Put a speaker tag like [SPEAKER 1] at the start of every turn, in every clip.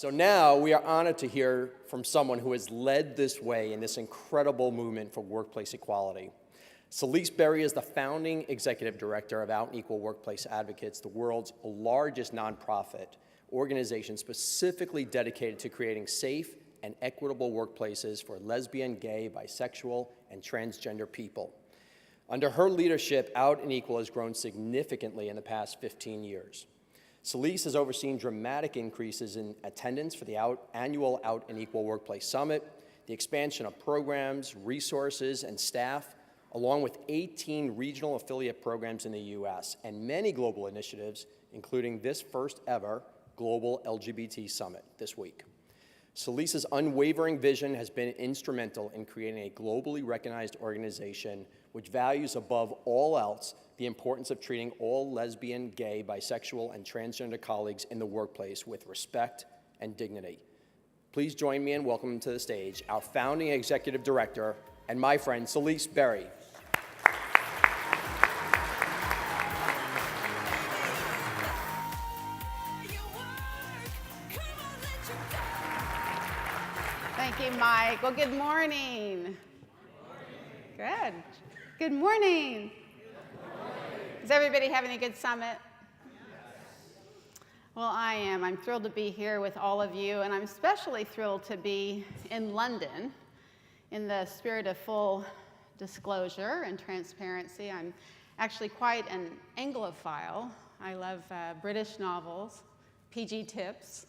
[SPEAKER 1] So now we are honored to hear from someone who has led this way in this incredible movement for workplace equality. Selisse Berry is the founding executive director of Out and Equal Workplace Advocates, the world's largest nonprofit organization specifically dedicated to creating safe and equitable workplaces for lesbian, gay, bisexual, and transgender people. Under her leadership, Out and Equal has grown significantly in the past 15 years. Selisse has overseen dramatic increases in attendance for the annual Out and Equal Workplace Summit, the expansion of programs, resources, and staff, along with 18 regional affiliate programs in the US, and many global initiatives, including this first ever Global LGBT Summit this week. Selisse's unwavering vision has been instrumental in creating a globally recognized organization which values above all else the importance of treating all lesbian, gay, bisexual, and transgender colleagues in the workplace with respect and dignity. Please join me in welcoming to the stage our founding executive director and my friend, Selisse Berry.
[SPEAKER 2] Thank you, Mike. Well, good morning. Good. Good morning. Is everybody having a good summit? Well, I am. I'm thrilled to be here with all of you, and I'm especially thrilled to be in London. In the spirit of full disclosure and transparency, I'm actually quite an Anglophile. I love British novels, PG tips.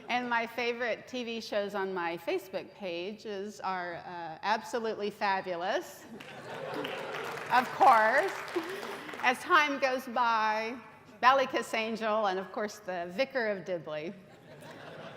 [SPEAKER 2] And my favorite TV shows on my Facebook page are Absolutely Fabulous, of course, As Time Goes By, Ballykiss Angel, and of course the Vicar of Dibley.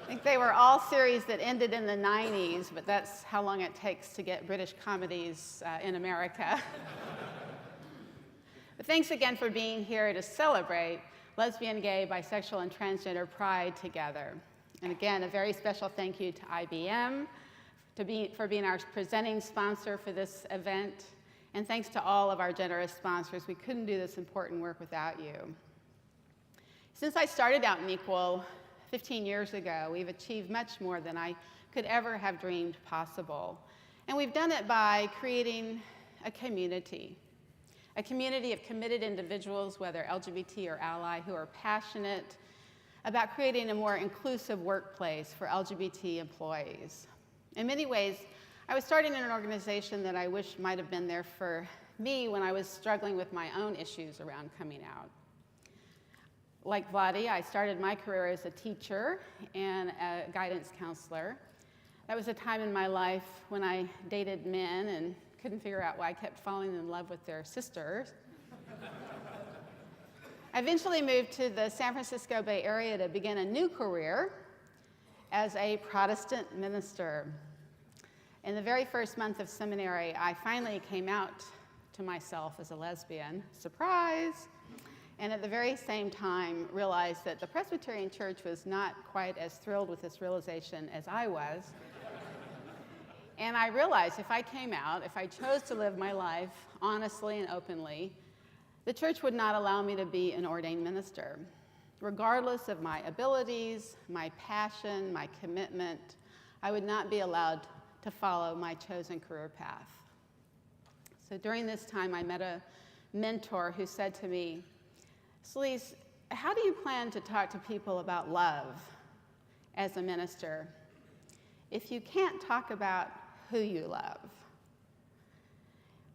[SPEAKER 2] I think they were all series that ended in the 90s, but that's how long it takes to get British comedies in America. But thanks again for being here to celebrate lesbian, gay, bisexual, and transgender pride together. And again, a very special thank you to IBM for being our presenting sponsor for this event. And thanks to all of our generous sponsors. We couldn't do this important work without you. Since I started Out and Equal 15 years ago, we've achieved much more than I could ever have dreamed possible. And we've done it by creating a community of committed individuals, whether LGBT or ally, who are passionate about creating a more inclusive workplace for LGBT employees. In many ways, I was starting in an organization that I wish might have been there for me when I was struggling with my own issues around coming out. Like Vladi, I started my career as a teacher and a guidance counselor. That was a time in my life when I dated men and couldn't figure out why I kept falling in love with their sisters. I eventually moved to the San Francisco Bay Area to begin a new career as a Protestant minister. In the very first month of seminary, I finally came out to myself as a lesbian. Surprise! And at the very same time, realized that the Presbyterian Church was not quite as thrilled with this realization as I was. And I realized if I came out, if I chose to live my life honestly and openly, the church would not allow me to be an ordained minister. Regardless of my abilities, my passion, my commitment, I would not be allowed to follow my chosen career path. So during this time, I met a mentor who said to me, Selisse, how do you plan to talk to people about love as a minister if you can't talk about who you love?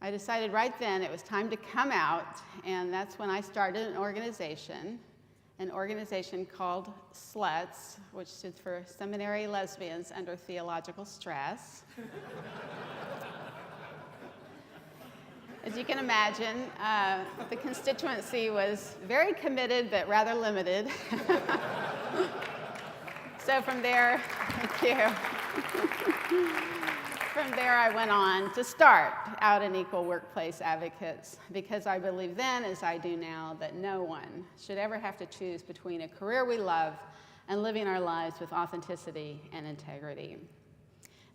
[SPEAKER 2] I decided right then it was time to come out, and that's when I started an organization called SLUTS, which stood for Seminary Lesbians Under Theological Stress. As you can imagine, the constituency was very committed but rather limited. So from there, thank you. From there, I went on to start Out and Equal Workplace Advocates, because I believe then, as I do now, that no one should ever have to choose between a career we love and living our lives with authenticity and integrity.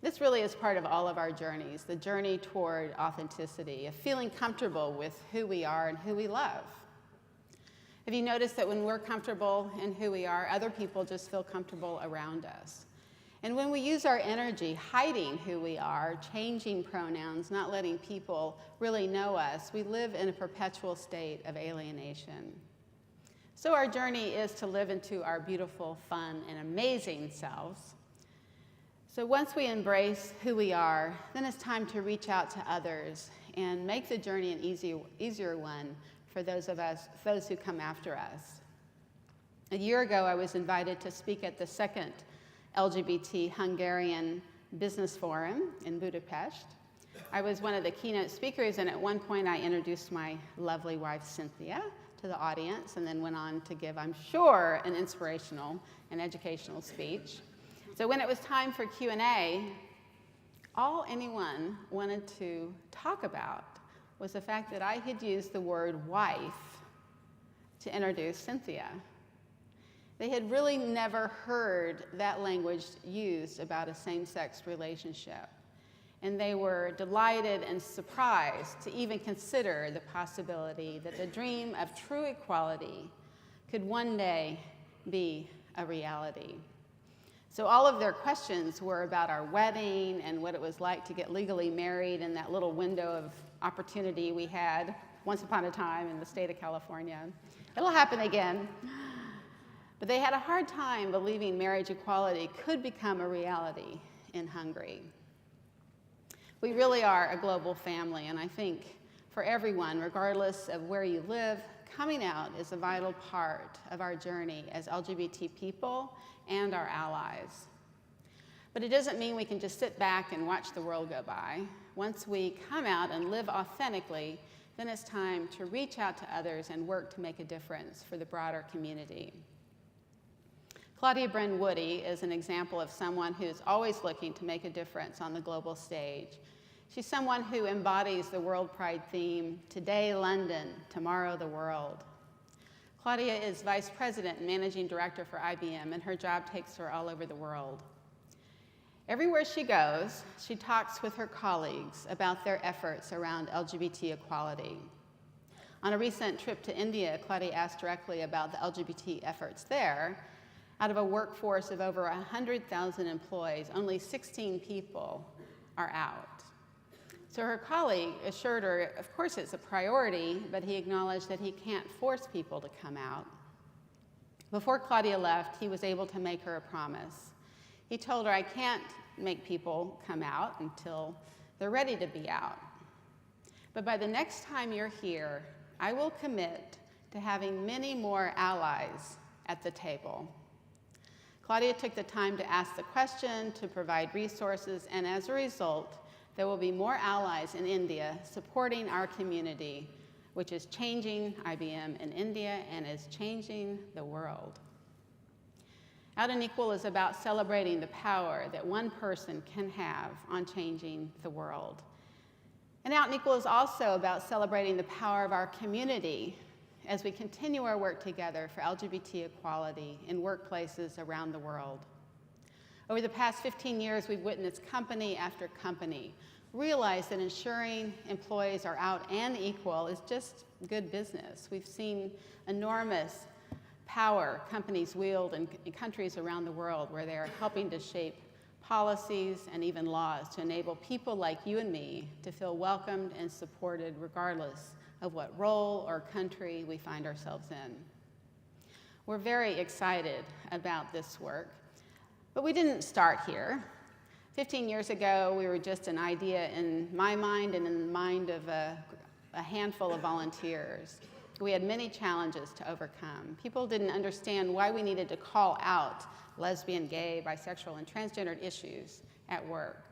[SPEAKER 2] This really is part of all of our journeys, the journey toward authenticity, of feeling comfortable with who we are and who we love. Have you noticed that when we're comfortable in who we are, other people just feel comfortable around us? And when we use our energy hiding who we are, changing pronouns, not letting people really know us, we live in a perpetual state of alienation. So our journey is to live into our beautiful, fun, and amazing selves. So once we embrace who we are, then it's time to reach out to others and make the journey an easier one for those who come after us. A year ago, I was invited to speak at the second LGBT Hungarian Business Forum in Budapest. I was one of the keynote speakers, and at one point I introduced my lovely wife, Cynthia, to the audience, and then went on to give, I'm sure, an inspirational and educational speech. So when it was time for Q&A, all anyone wanted to talk about was the fact that I had used the word wife to introduce Cynthia. They had really never heard that language used about a same-sex relationship. And they were delighted and surprised to even consider the possibility that the dream of true equality could one day be a reality. So all of their questions were about our wedding and what it was like to get legally married in that little window of opportunity we had once upon a time in the state of California. It'll happen again. But they had a hard time believing marriage equality could become a reality in Hungary. We really are a global family, and I think for everyone, regardless of where you live, coming out is a vital part of our journey as LGBT people and our allies. But it doesn't mean we can just sit back and watch the world go by. Once we come out and live authentically, then it's time to reach out to others and work to make a difference for the broader community. Claudia Bryn Woody is an example of someone who's always looking to make a difference on the global stage. She's someone who embodies the World Pride theme, today London, tomorrow the world. Claudia is Vice President and Managing Director for IBM, and her job takes her all over the world. Everywhere she goes, she talks with her colleagues about their efforts around LGBT equality. On a recent trip to India, Claudia asked directly about the LGBT efforts there. Out of a workforce of over 100,000 employees, only 16 people are out. So her colleague assured her, of course it's a priority, but he acknowledged that he can't force people to come out. Before Claudia left, he was able to make her a promise. He told her, I can't make people come out until they're ready to be out. But by the next time you're here, I will commit to having many more allies at the table. Claudia took the time to ask the question, to provide resources, and as a result, there will be more allies in India supporting our community, which is changing IBM in India and is changing the world. Out and Equal is about celebrating the power that one person can have on changing the world. And Out and Equal is also about celebrating the power of our community as we continue our work together for LGBT equality in workplaces around the world. Over the past 15 years, we've witnessed company after company realize that ensuring employees are out and equal is just good business. We've seen enormous power companies wield in countries around the world where they are helping to shape policies and even laws to enable people like you and me to feel welcomed and supported regardless of what role or country we find ourselves in. We're very excited about this work, but we didn't start here. 15 years ago, we were just an idea in my mind and in the mind of a handful of volunteers. We had many challenges to overcome. People didn't understand why we needed to call out lesbian, gay, bisexual, and transgendered issues at work.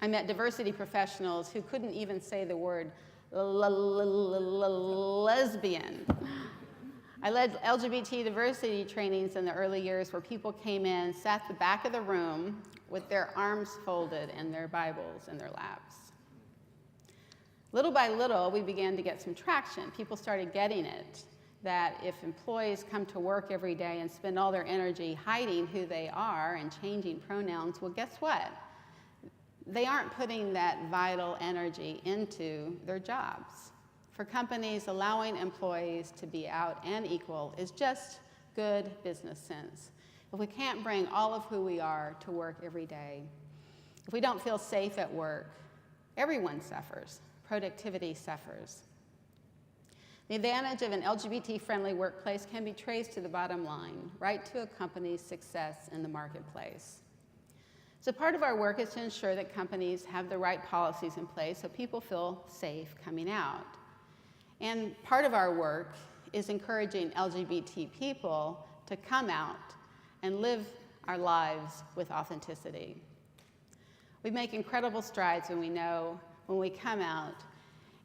[SPEAKER 2] I met diversity professionals who couldn't even say the word lesbian. I led LGBT diversity trainings in the early years where people came in, sat at the back of the room with their arms folded and their Bibles in their laps. Little by little, we began to get some traction. People started getting it, that if employees come to work every day and spend all their energy hiding who they are and changing pronouns, well, guess what? They aren't putting that vital energy into their jobs For companies, allowing employees to be out and equal is just good business sense. If we can't bring all of who we are to work every day, if we don't feel safe at work, everyone suffers. Productivity suffers. The advantage of an LGBT-friendly workplace can be traced to the bottom line, right to a company's success in the marketplace. So part of our work is to ensure that companies have the right policies in place so people feel safe coming out. And part of our work is encouraging LGBT people to come out and live our lives with authenticity. We make incredible strides when we come out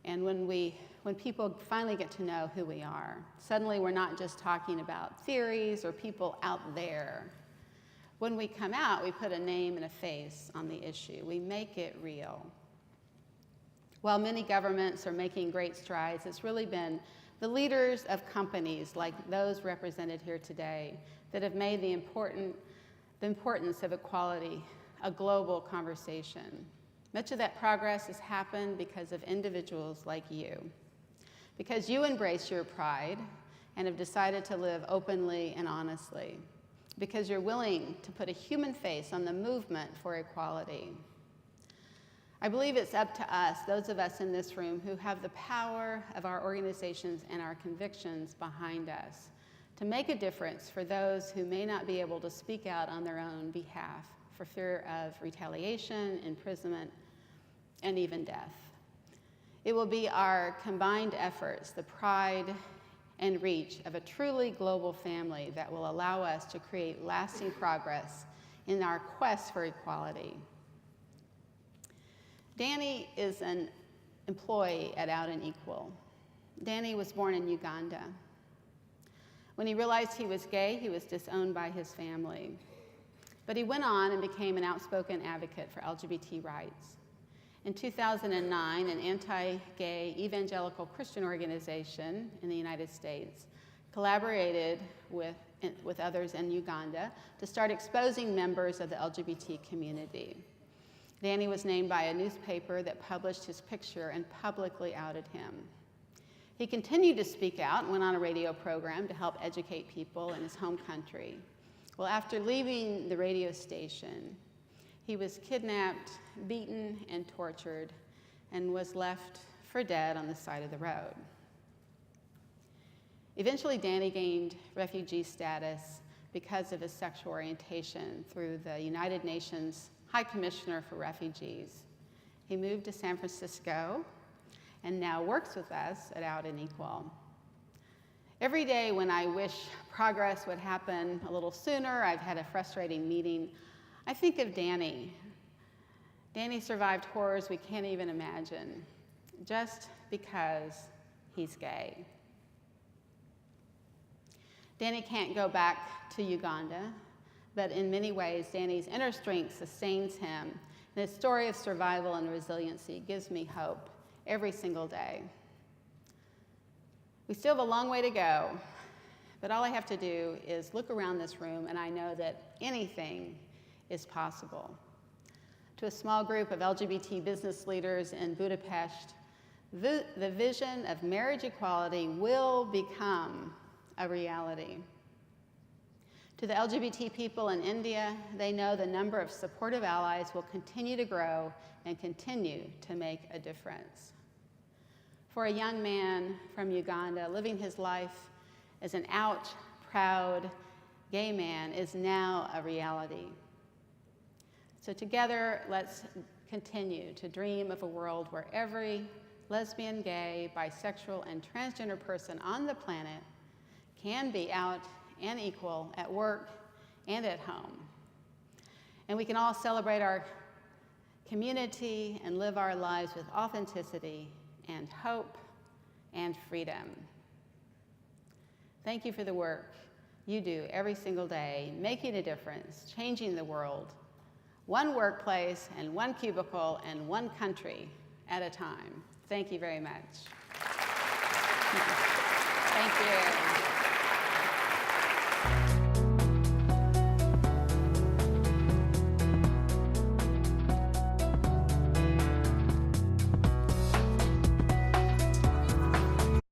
[SPEAKER 2] and when people finally get to know who we are. Suddenly we're not just talking about theories or people out there. When we come out, we put a name and a face on the issue. We make it real. While many governments are making great strides, it's really been the leaders of companies like those represented here today that have made the importance of equality a global conversation. Much of that progress has happened because of individuals like you, because you embrace your pride and have decided to live openly and honestly, because you're willing to put a human face on the movement for equality. I believe it's up to us, those of us in this room who have the power of our organizations and our convictions behind us, to make a difference for those who may not be able to speak out on their own behalf for fear of retaliation, imprisonment, and even death. It will be our combined efforts, the pride and reach of a truly global family that will allow us to create lasting progress in our quest for equality. Danny is an employee at Out and Equal. Danny was born in Uganda. When he realized he was gay, he was disowned by his family. But he went on and became an outspoken advocate for LGBT rights. In 2009, an anti-gay evangelical Christian organization in the United States collaborated with others in Uganda to start exposing members of the LGBT community. Danny was named by a newspaper that published his picture and publicly outed him. He continued to speak out and went on a radio program to help educate people in his home country. Well, after leaving the radio station, he was kidnapped, beaten, and tortured, and was left for dead on the side of the road. Eventually, Danny gained refugee status because of his sexual orientation through the United Nations High Commissioner for Refugees. He moved to San Francisco and now works with us at Out and Equal. Every day when I wish progress would happen a little sooner, I've had a frustrating meeting, I think of Danny. Danny survived horrors we can't even imagine, just because he's gay. Danny can't go back to Uganda, but in many ways, Danny's inner strength sustains him, and his story of survival and resiliency gives me hope every single day. We still have a long way to go, but all I have to do is look around this room, and I know that anything is possible. To a small group of LGBT business leaders in Budapest, the vision of marriage equality will become a reality. To the LGBT people in India, they know the number of supportive allies will continue to grow and continue to make a difference. For a young man from Uganda, living his life as an out, proud, gay man is now a reality. So together, let's continue to dream of a world where every lesbian, gay, bisexual, and transgender person on the planet can be out and equal at work and at home. And we can all celebrate our community and live our lives with authenticity and hope and freedom. Thank you for the work you do every single day, making a difference, changing the world, one workplace and one cubicle and one country at a time. Thank you very much. Thank you.